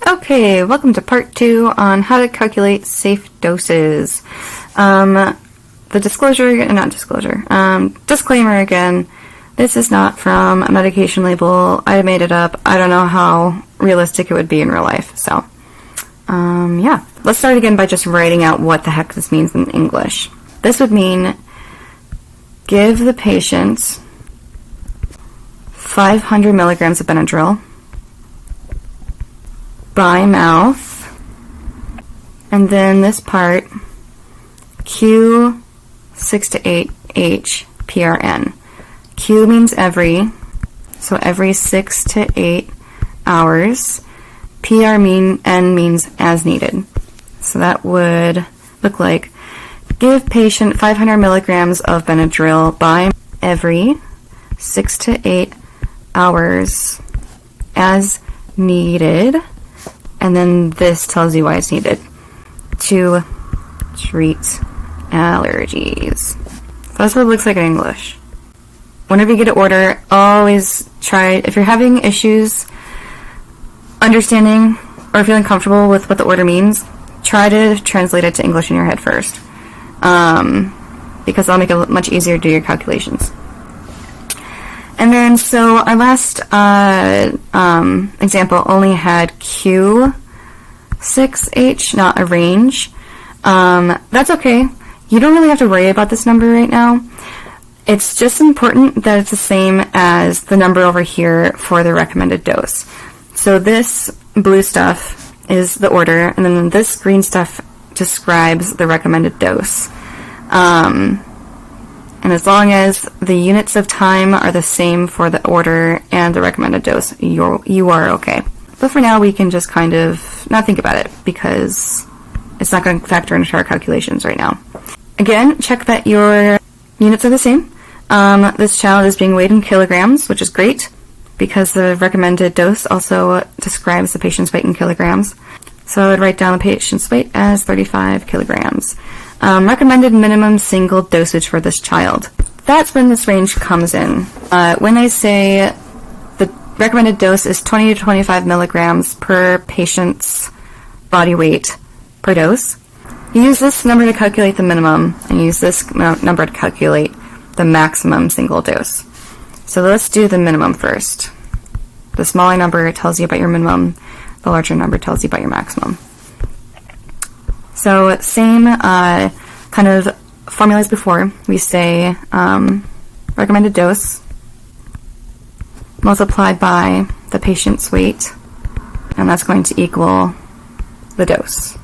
Okay, welcome to part 2 on how to calculate safe doses. Disclaimer again, this is not from a medication label. I made it up. I don't know how realistic it would be in real life. So, yeah. Let's start again by just writing out what the heck this means in English. This would mean give the patient 500 milligrams of Benadryl by mouth, and then this part, Q 6 to 8 H PRN. Q means every, so every 6 to 8 hours. N means as needed. So that would look like give patient 500 milligrams of Benadryl by every 6 to 8 hours as needed. And then this tells you why it's needed. To treat allergies. So that's what it looks like in English. Whenever you get an order, always try, if you're having issues understanding or feeling comfortable with what the order means, try to translate it to English in your head first. Because that'll make it much easier to do your calculations. And then, so our last example only had Q6H, not a range. That's okay. You don't really have to worry about this number right now. It's just important that it's the same as the number over here for the recommended dose. So this blue stuff is the order, and then this green stuff describes the recommended dose. And as long as the units of time are the same for the order and the recommended dose, you are okay. But for now, we can just kind of not think about it because it's not going to factor into our calculations right now. Again, check that your units are the same. This child is being weighed in kilograms, which is great because the recommended dose also describes the patient's weight in kilograms. So I would write down the patient's weight as 35 kilograms. Recommended minimum single dosage for this child. That's when this range comes in. When they say the recommended dose is 20 to 25 milligrams per patient's body weight per dose, you use this number to calculate the minimum, and use this number to calculate the maximum single dose. So let's do the minimum first. The smaller number tells you about your minimum, the larger number tells you about your maximum. So same kind of formula as before. We say recommended dose multiplied by the patient's weight, and that's going to equal the dose.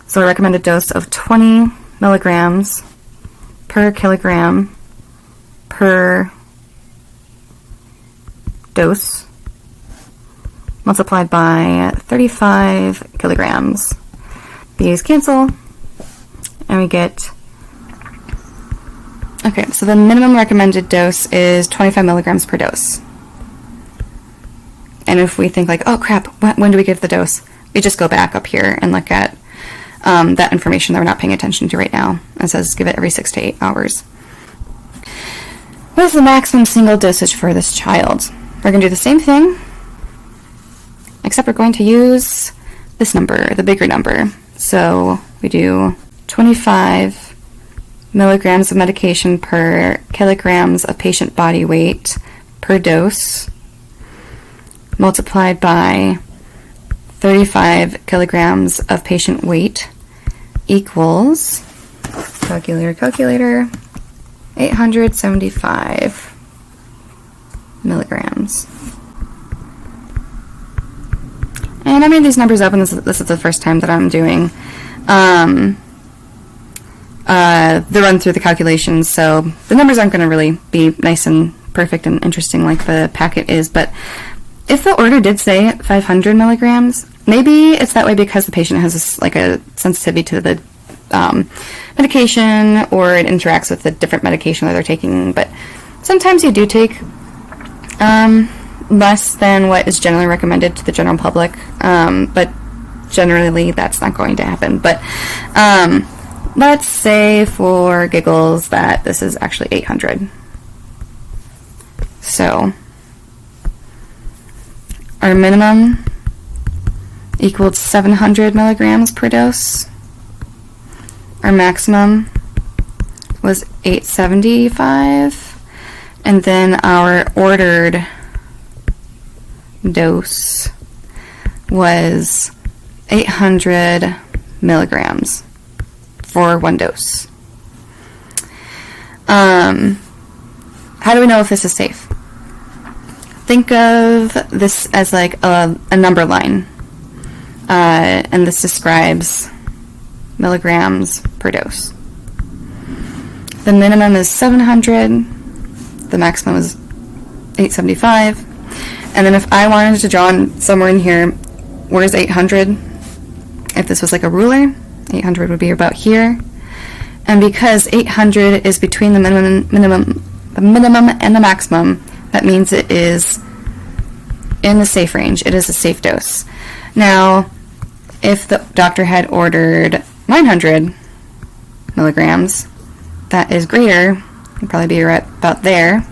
So a recommended dose of 20 milligrams per kilogram per dose multiplied by 35 kilograms. These cancel, and we get, okay, so the minimum recommended dose is 25 milligrams per dose. And if we think like, oh crap, when do we give the dose? We just go back up here and look at that information that we're not paying attention to right now. It says give it every 6 to 8 hours. What is the maximum single dosage for this child? We're going to do the same thing, except we're going to use this number, the bigger number. So we do 25 milligrams of medication per kilograms of patient body weight per dose multiplied by 35 kilograms of patient weight equals, calculator, 875 milligrams. And I made these numbers up, and this is the first time that I'm doing the run through the calculations, so the numbers aren't going to really be nice and perfect and interesting like the packet is, but if the order did say 500 milligrams, maybe it's that way because the patient has a sensitivity to the medication, or it interacts with the different medication that they're taking, but sometimes you do take less than what is generally recommended to the general public, but generally that's not going to happen. But let's say for giggles that this is actually 800. So our minimum equaled 700 milligrams per dose. Our maximum was 875, and then our ordered dose was 800 milligrams for one dose. How do we know if this is safe? Think of this as like a number line, and this describes milligrams per dose. The minimum is 700, the maximum is 875, and then if I wanted to draw somewhere in here, where's 800? If this was like a ruler, 800 would be about here. And because 800 is between the minimum and the maximum, that means it is in the safe range. It is a safe dose. Now, if the doctor had ordered 900 milligrams, that is greater. It'd probably be right about there.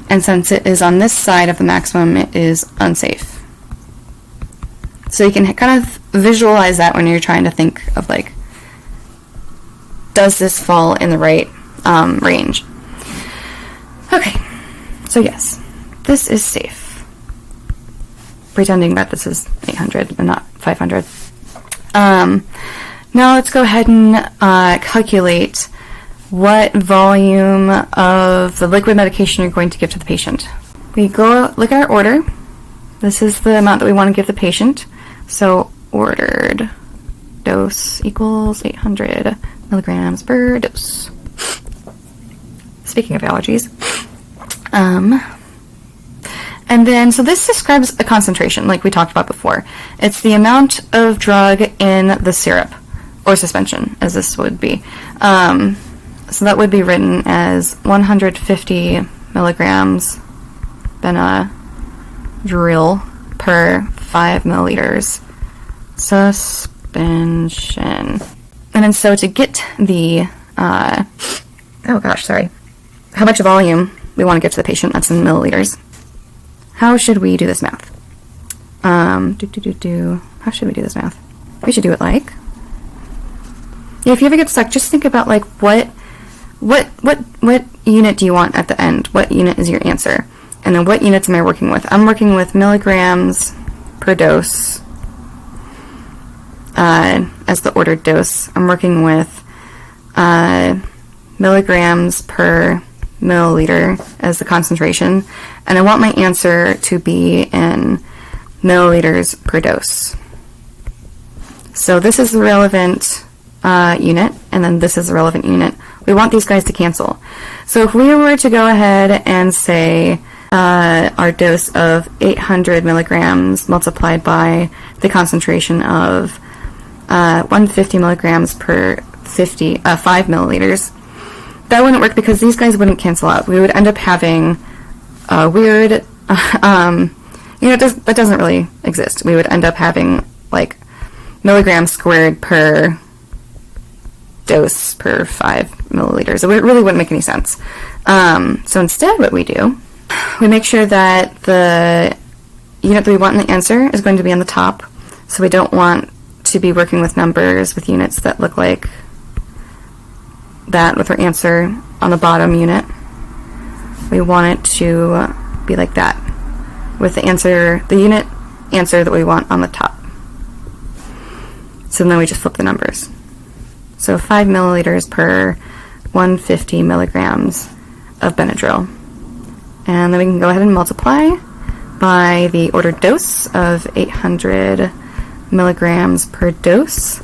And since it is on this side of the maximum, it is unsafe. So you can kind of visualize that when you're trying to think of, like, does this fall in the right range? Okay, so yes, this is safe. Pretending that this is 800 and not 500. Now let's go ahead and calculate what volume of the liquid medication you're going to give to the patient. We go look at our order. This is the amount that we want to give the patient. So ordered dose equals 800 milligrams per dose. Speaking of allergies. And then, so this describes a concentration, like we talked about before. It's the amount of drug in the syrup, or suspension, as this would be. So that would be written as 150 milligrams Benadryl per 5 milliliters suspension. And then so to get the, how much volume we want to give to the patient, that's in milliliters. How should we do this math? How should we do this math? We should do it like, yeah, if you ever get stuck, just think about like what unit do you want at the end? What unit is your answer? And then what units am I working with? I'm working with milligrams per dose as the ordered dose. I'm working with milligrams per milliliter as the concentration, and I want my answer to be in milliliters per dose. So this is the relevant unit, and then this is the relevant unit. We want these guys to cancel. So if we were to go ahead and say our dose of 800 milligrams multiplied by the concentration of 150 milligrams per 5 milliliters, that wouldn't work because these guys wouldn't cancel out. We would end up having a weird, that doesn't really exist. We would end up having like milligrams squared per dose per 5 milliliters. It really wouldn't make any sense. So instead what we do, we make sure that the unit that we want in the answer is going to be on the top. So we don't want to be working with numbers with units that look like that with our answer on the bottom unit. We want it to be like that with the unit answer that we want on the top. So then we just flip the numbers. So 5 milliliters per 150 milligrams of Benadryl. And then we can go ahead and multiply by the ordered dose of 800 milligrams per dose.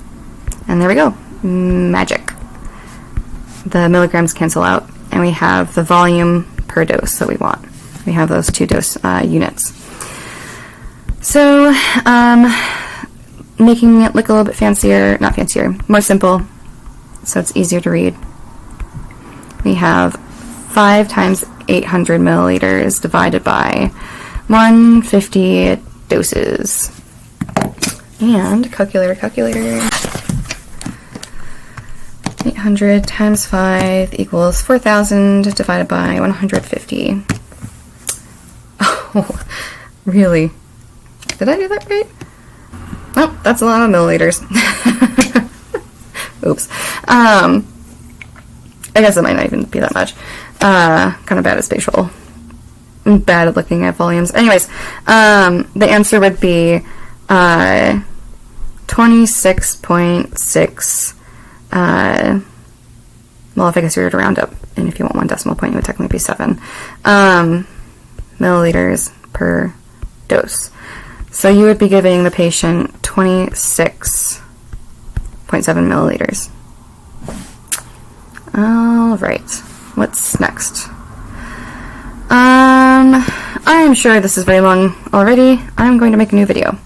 And there we go. Magic. The milligrams cancel out, and we have the volume per dose that we want. We have those two dose units. So, making it look a little bit more simple, so it's easier to read. We have 5 times 800 milliliters divided by 150 doses. And calculator. 800 times 5 equals 4,000 divided by 150. Oh, really? Did I do that right? Oh, that's a lot of milliliters. Oops. I guess it might not even be that much. Kind of bad at spatial. Bad at looking at volumes. Anyways, the answer would be 26.6. Well, if I guess you were to round up, and if you want 1 decimal point, it would technically be 7 milliliters per dose. So you would be giving the patient 26.7 milliliters. All right. What's next? I'm sure this is very long already. I'm going to make a new video.